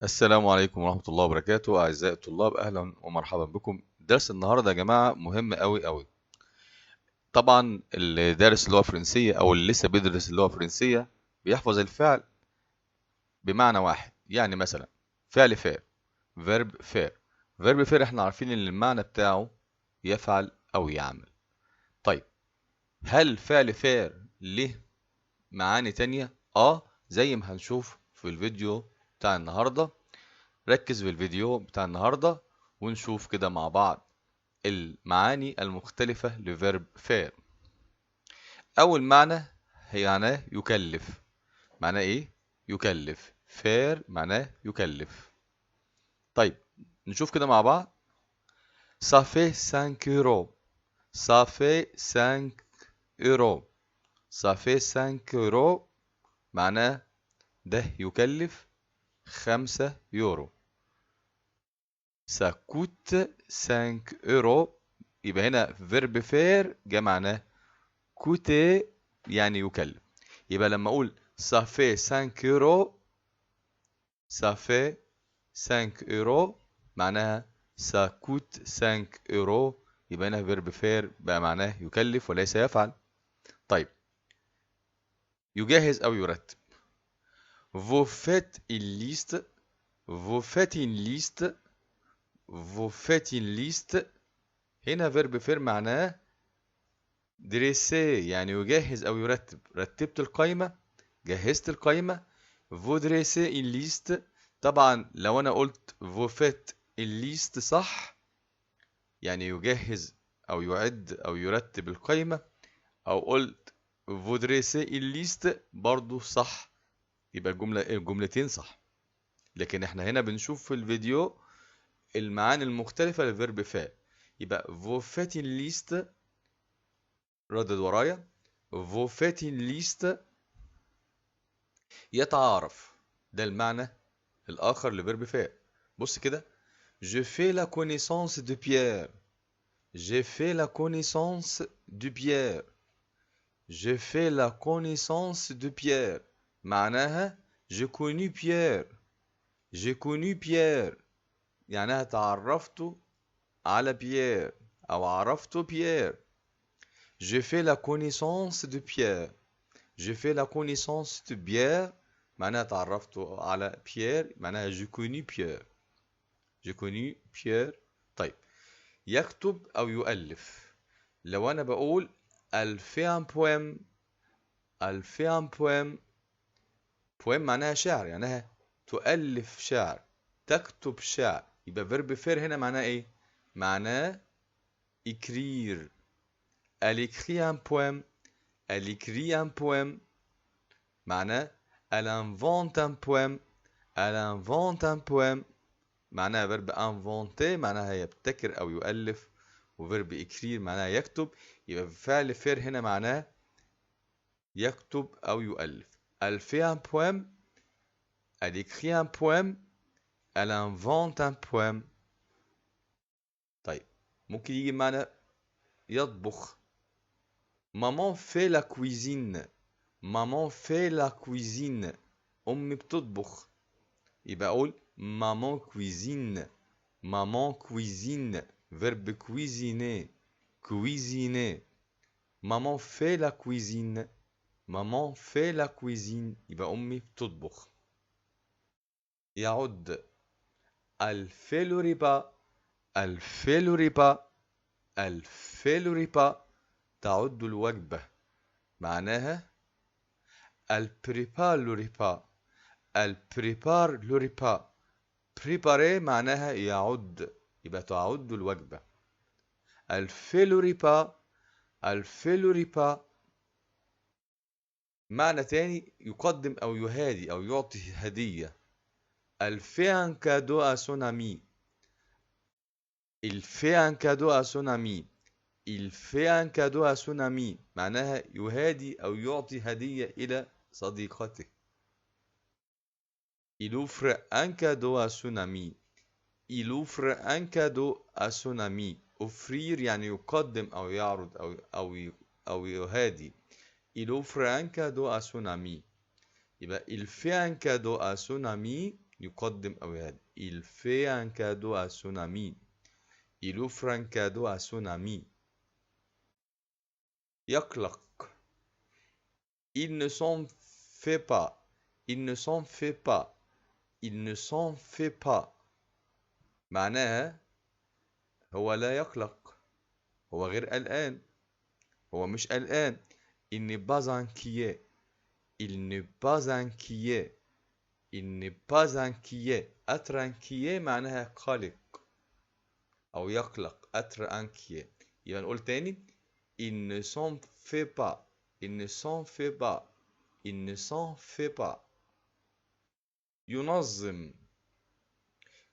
السلام عليكم ورحمة الله وبركاته أعزائي الطلاب، أهلا ومرحبا بكم. درس النهاردة يا جماعة مهم أوي أوي. طبعا اللي دارس اللغة الفرنسية أو اللي لسه بيدرس اللغة الفرنسية بيحفظ الفعل بمعنى واحد. يعني مثلا فعل فعل فيرب فعل فيرب فعل احنا عارفين ان المعنى بتاعه يفعل أو يعمل. طيب، هل فعل فعل له معاني تانية؟ زي ما هنشوف في الفيديو بتاع النهاردة. ركز في الفيديو بتاع النهاردة ونشوف كده مع بعض المعاني المختلفة لفيرب فعل. أول معنى هي معناه يكلف. معناه إيه؟ يكلف. فعل معناه يكلف. طيب، نشوف كده مع بعض. Ça fait 5 euros. Ça fait 5 euros. Ça fait 5 euros. معناه ده يكلف 5 يورو. Ça coûte 5 euros. يبقى هنا فيرب فير جاء معناه coûter يعني يكلف. يبقى لما اقول ça fait 5 euros ça fait 5 euros معناها ça coûte 5 euros. يبقى هنا فيرب فير بقى معناه يكلف وليس يفعل. طيب، يجهز او يرتب. vous faites une liste. vous faites une liste. vous faites une liste. هنا فيرب فير معناه دريسي يعني يجهز أو يرتب. رتبت القائمة، جهزت القائمة. vous dressez une liste. طبعا لو أنا قلت vous faites une liste صح، يعني يجهز أو يعد أو يرتب القائمة. أو قلت vous dressez une liste برضو صح، يبقى الجملتين صح. لكن احنا هنا بنشوف في الفيديو المعاني المختلفة للفيرب فعل. يبقى vous faites une liste، ردد ورايا. vous faites une liste يتعارف، ده المعنى الآخر لفيرب فعل. بص كده. Je fais la connaissance de Pierre. J'ai fait la connaissance de Pierre. Je fais la connaissance de Pierre. معناها j'ai connu Pierre. J'ai connu Pierre. يعني تعرفت على بيير أو عرفت بيير. J'ai fait la connaissance de Pierre. J'ai fait la connaissance de Pierre. معناها تعرفت على بيير، معناها j'ai connu Pierre. J'ai connu Pierre. طيب، يكتب أو يؤلف. لو أنا بقول elle fait un poème. elle fait un poème. poème معناها شعر، يعني تؤلف شعر، تكتب شعر. يبقى verb faire هنا معناه إيه؟ معناه écrire. elle écrit un poème. elle écrit un poème. معناه elle invente un poème. elle invente un poème. معناها فيرب انفونتي معناها يبتكر او يؤلف، وفيرب اكرير معناها يكتب. يبقى فعل فير هنا معناه يكتب او يؤلف. elle fait un poème. elle écrit un poème. elle invente un poème. طيب، ممكن يجي معنى يطبخ. maman fait la cuisine. maman fait la cuisine. امي بتطبخ. يبقى اقول maman cuisine. maman cuisine. verbe cuisiner. cuisiner. maman fait la cuisine. maman fait la cuisine. يبقى أمي بتطبخ. يعد. elle fait le repas. elle fait le repas. elle fait le repas. تعد الوجبة. معناها elle prépare le repas. elle prépare le repas. préparer معناها يعد، يبقى تعد الوجبة. elle fait le repas. elle fait le repas. معنى تاني يقدم أو يهادي أو يعطي هدية. elle fait un cadeau à son ami. il fait un cadeau à son ami. il fait un cadeau à son ami. معناها يهادي أو يعطي هدية إلى صديقته. il offre un cadeau à son ami. il offre un cadeau à son ami. offrir يعني يقدم أو يعرض أو يهادي. il offre un cadeau à son ami. يبقى il fait un cadeau à son ami. يقدم أو يهدي. Il fait un cadeau à son ami. Il offre un cadeau à son ami. يقلق. Il ne s'en fait pas. Il ne s'en fait pas. Il ne s'en fait pas. معناها هو لا يقلق، هو غير قلقان، هو مش قلقان. Il n'est pas inquiet. Il n'est pas inquiet. Il n'est pas inquiet. être inquiet معناها قلق أو يقلق. être inquiet. يبقى نقول تاني. Il ne s'en fait pas. Il ne s'en fait pas. Il ne s'en fait pas. ينظم.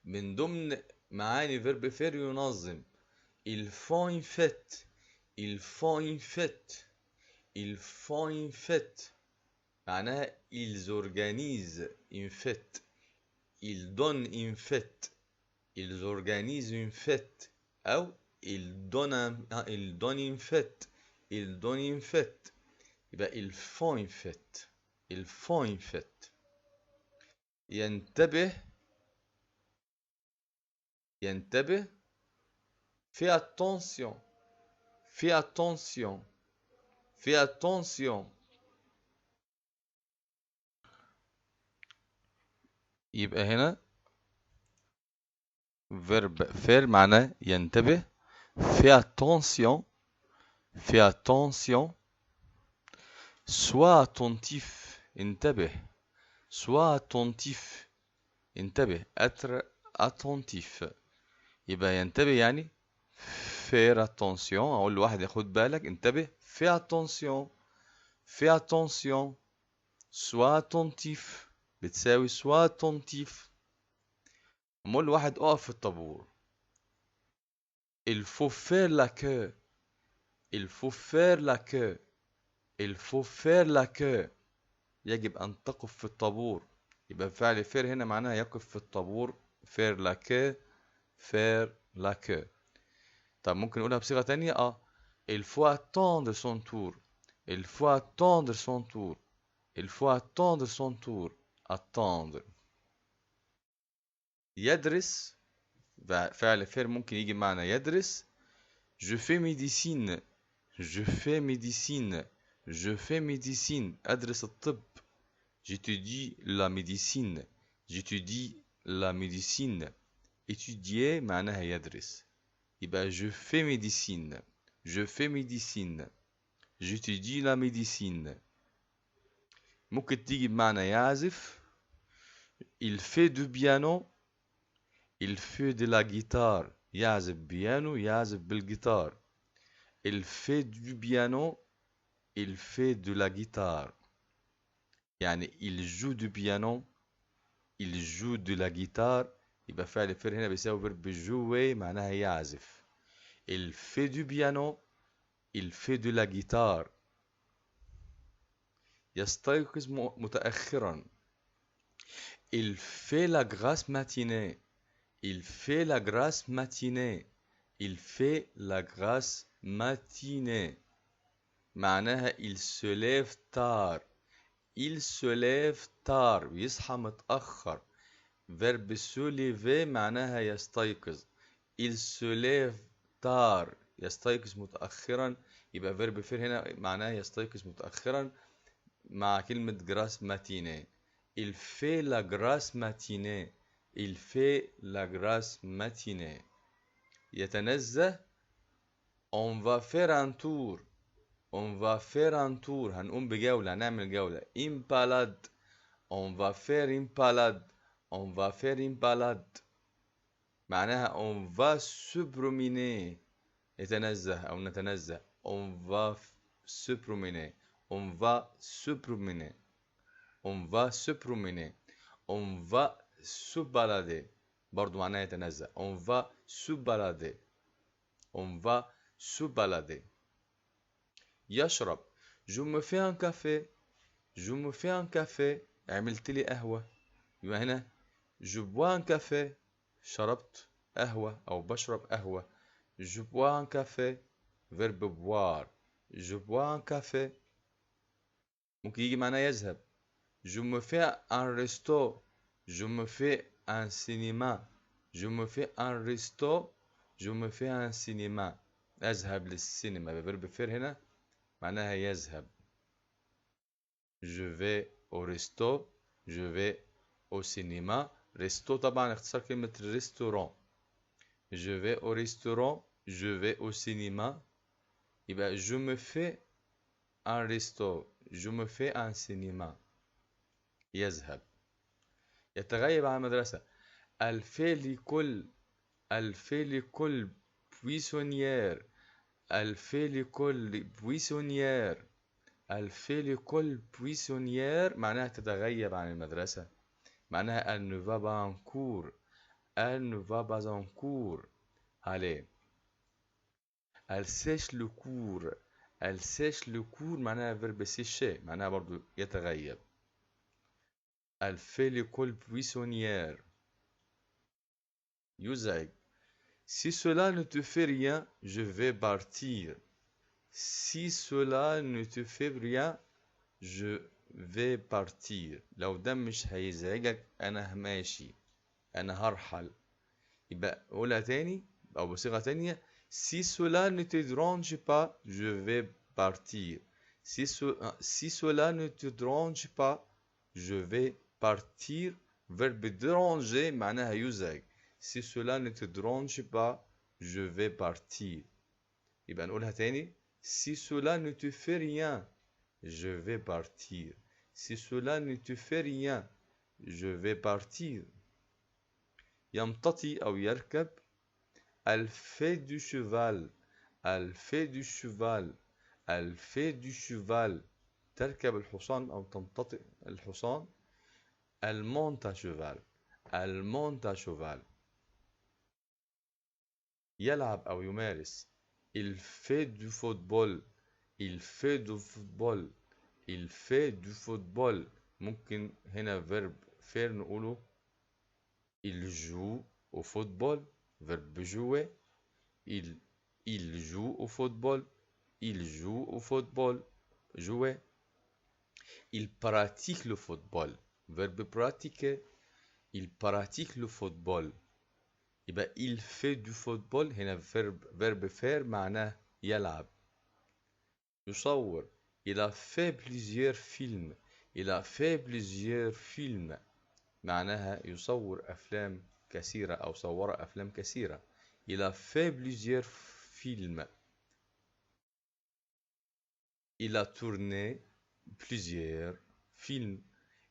من ضمن معاني verbe faire ينظم. Ils font une fête. Ils font une fête. Ils font une fête. معناها ils organisent une fête. Ils donnent une fête. Ils organisent une fête. أو ils donnent une fête. Ils donnent une fête. يبقى ils font une fête. Ils font une fête. ينتبه. ينتبه. Fais attention. Fais attention. Fais attention. يبقى هنا verbe faire معناه ينتبه. Fais attention. Fais attention. Sois attentif. انتبه. Sois attentif. انتبه. être attentif. يبقى ينتبه يعني faire attention. أقول لواحد ياخد بالك انتبه. Fais attention. Fais attention. Sois attentif. بتساوي sois attentif. أقول لواحد اقف في الطابور. Il faut faire la queue. Il faut faire la queue. Il faut faire la queue. يجب أن تقف في الطابور. يبقى فعل faire هنا معناها يقف في الطابور. faire la queue. faire la queue. طب ممكن نقولها بصيغة تانية. Il faut attendre son tour. Il faut attendre son tour. Il faut attendre son tour. attendre. يدرس. فعل faire ممكن يجي معنى يدرس. Je fais médecine. Je fais médecine. Je fais médecine. أدرس الطب. J'étudie la médecine. J'étudie la médecine. étudier معناها يدرس. يبقى je fais médecine. Je fais médecine. J'étudie la médecine. ممكن تيجي بمعنى يعزف. Il fait du piano. Il fait de la guitare. يعزف بيانو. يعزف بالجيتار. Il fait du piano. Il fait de la guitare. يعني il joue du piano. Il joue de la guitare. يبقى فعل faire هنا بيساوي verbe jouer معناها يعزف. Il fait du piano. Il fait de la guitare. يستيقظ متأخرا. Il fait la grasse matinée. Il fait la grasse matinée. Il fait la grasse matinée. معناها il se lève tard. Il se lève tard. يصحى متأخر. verbe se lever معناها يستيقظ. Il se lève tard. يستيقظ متأخرا. يبقى verbe faire هنا معناها يستيقظ متأخرا مع كلمة grasse matinée. Il fait la grasse matinée. Il fait la grasse matinée. يتنزه. On va faire un tour. On va faire un tour. هنقوم بجولة. هنعمل جولة. Une balade. On va faire une balade. On va faire une balade. معناها on va se promener. يتنزه أو نتنزه. On va se promener. On va se promener. On va se promener. On va se balader. برضو معناها يتنزه. On va se balader. On va se balader. يشرب. Je me fais un café. Je me fais un café. عملت لي قهوة. يبقى هنا je bois un café. شربت قهوة أو بشرب قهوة. Je bois un café. verbe boire. Je bois un café. ممكن يجي معناه يذهب. Je me fais un resto. Je me fais un cinéma. Je me fais un resto. Je me fais un cinéma. أذهب للسينما بفيرب فير هنا معناها يذهب. Je vais au resto. Je vais au cinéma. resto طبعا اختصار كلمة restaurant. Je vais au restaurant. Je vais au cinéma. يبقى je me fais un resto. Je me fais un cinéma. يذهب. يتغيب عن المدرسة. Elle fait l'école. Elle fait l'école buissonnière. Elle fait l'école buissonnière. Elle fait l'école buissonnière معناها تتغيب عن المدرسة. معناها elle ne va pas en cours. Elle ne va pas en cours. Allez. Elle sèche le cours. Elle sèche le cours معناها verbe sécher معناها برضو يتغيب. Elle fait l'école buissonnière. يزعج. Si cela ne te fait rien, je vais partir. Si cela ne te fait rien, je vais partir. لو ده مش هيزعجك أنا ماشي. أنا هرحل. يبقى قولها تاني أو بصيغة تانية. Si cela ne te dérange pas, je vais partir. Si cela ne te dérange pas, je vais partir. Verbe déranger معناها يزعج. Si cela ne te dérange pas, je vais partir. يبقى نقولها تاني. Si cela ne te fait rien, je vais partir. Si cela ne te fait rien, je vais partir. يمتطي أو يركب. Elle fait du cheval. Elle fait du cheval. Elle fait du cheval. تركب الحصان أو تمتطئ الحصان. Elle monte à cheval. Elle monte à cheval. يلعب أو يمارس. Il fait du football. Il fait du football. Il fait du football. ممكن هنا verbe faire نقوله il joue au football. Verbe jouer. Il joue au football. Il joue au football. Jouer. Il pratique le football. Verbe pratiquer. Il pratique le football. يبقى il fait du football هنا verbe faire معناه يلعب. يصور. Il a fait plusieurs films. Il a fait plusieurs films معناها يصور أفلام كثيرة أو صور أفلام كثيرة. Il a fait plusieurs films. Il a tourné plusieurs films.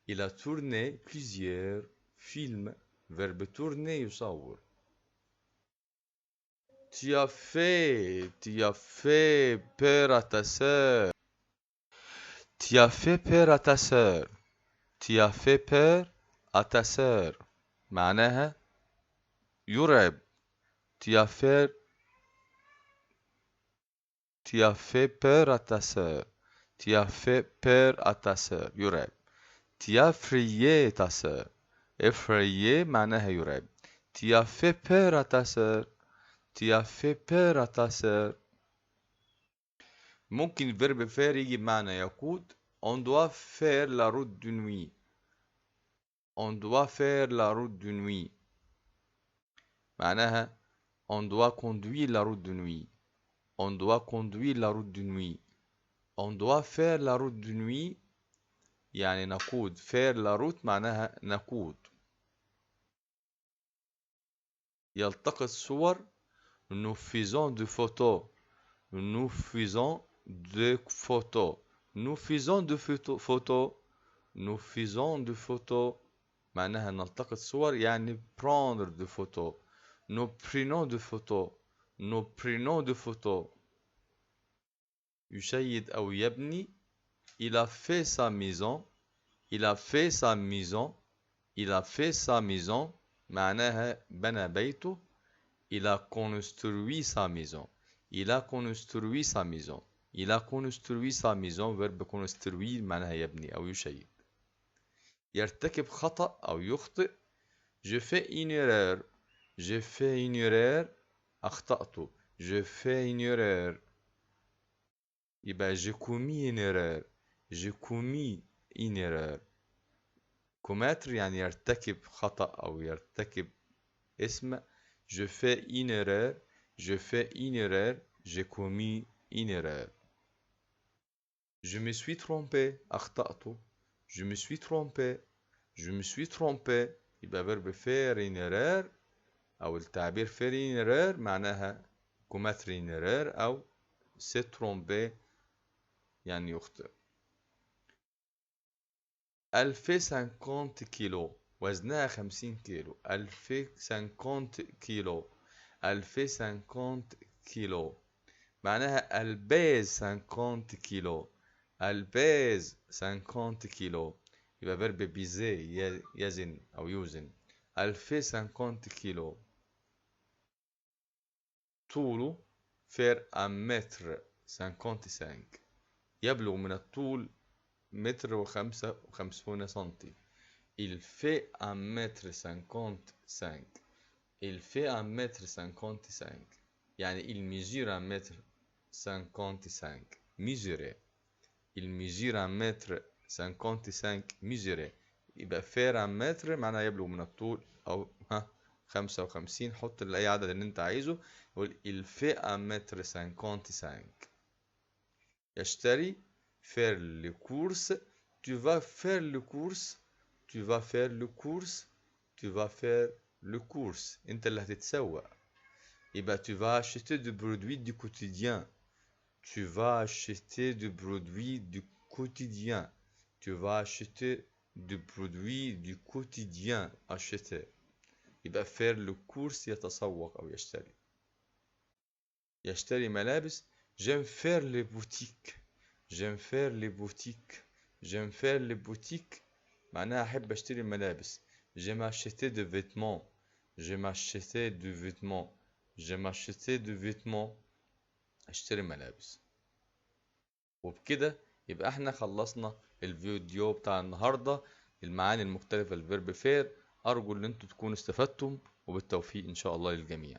Il a tourné plusieurs films. Verbe tourner يصور. Tu as fait peur à ta sœur. Tu as fait peur à ta sœur. Tu as fait peur à ta sœur. معناها يرعب. Tu as fait peur à ta sœur. Tu as fait peur à ta sœur. يرعب. Tu as effrayé ta sœur. effrayé معناها يرعب. Tu as fait peur à ta sœur. Tu as fait peur à ta sœur. ممكن verbe faire يجي بمعنى يقود. On doit faire la route de nuit. On doit faire la route de nuit. معناها on doit conduire la route de nuit. On doit conduire la route de nuit. On doit faire la route de nuit يعني نقود. faire la route معناها نقود. يلتقط صور. Nous faisons des photos. Nous faisons des photos. Nous faisons des photos. Nous faisons des photos. معناها نلتقط صور يعني prendre des photos. Nous prenons des photos. Nous prenons des photos. يشيد أو يبني. Il a fait sa maison. Il a fait sa maison. Il a fait sa maison. معناها بنى بيته. Il a construit sa maison. Il a construit sa maison. Il a construit sa maison. verbe construire معناها يبني أو يشيد. يرتكب خطأ أو يخطئ. Je fais une erreur. Je fais une erreur. أخطأت. Je fais une erreur. يبقى j'ai commis une erreur. J'ai commis une erreur. commettre يعني يرتكب خطأ أو يرتكب اسم. je fais une erreur, je fais une erreur, j'ai commis une erreur. je me suis trompé أخطأت. je me suis trompé, je me suis trompé. يبقى verbe faire une erreur أو التعبير faire une erreur معناها commettre une erreur أو se tromper يعني يخطئ. elle fait 50 كيلو وزنها 50 كيلو. elle fait 50 كيلو. elle fait 50 كيلو معناها elle pèse 50 كيلو. elle pèse 50 كيلو. يبقى verbe peser يزن أو يوزن. elle fait 50 كيلو. طوله faire 1 متر 55 يبلغ من الطول 1 متر و55 سنتي. il fait 1 متر 55. il fait 1 متر 55 يعني il mesure 1 متر 55 mesurer. il mesure 1 متر 55 mesurer. يبقى faire 1 متر معناه يبلغ من الطول أو 55. حط أي عدد اللي أنت عايزه. يقول il fait 1 متر 55. يشتري faire les courses. tu vas faire les courses. tu vas faire les courses. tu vas faire les courses. أنت اللي هتتسوق. يبقى tu vas acheter du produit du quotidien. tu vas acheter du produit du quotidien. tu vas acheter du produit du quotidien. acheter يبقى faire le course يتسوق أو يشتري. يشتري ملابس. j'aime faire les boutiques. j'aime faire les boutiques. j'aime faire les boutiques معناها أحب أشتري الملابس. j'aime acheter des vêtements. j'aime acheter du vêtement. j'aime acheter du vêtement أشتري ملابس. وبكده يبقى احنا خلصنا الفيديو بتاع النهاردة، المعاني المختلفة للفيرب فير. أرجو إن انتوا تكونوا استفدتم، وبالتوفيق إن شاء الله للجميع.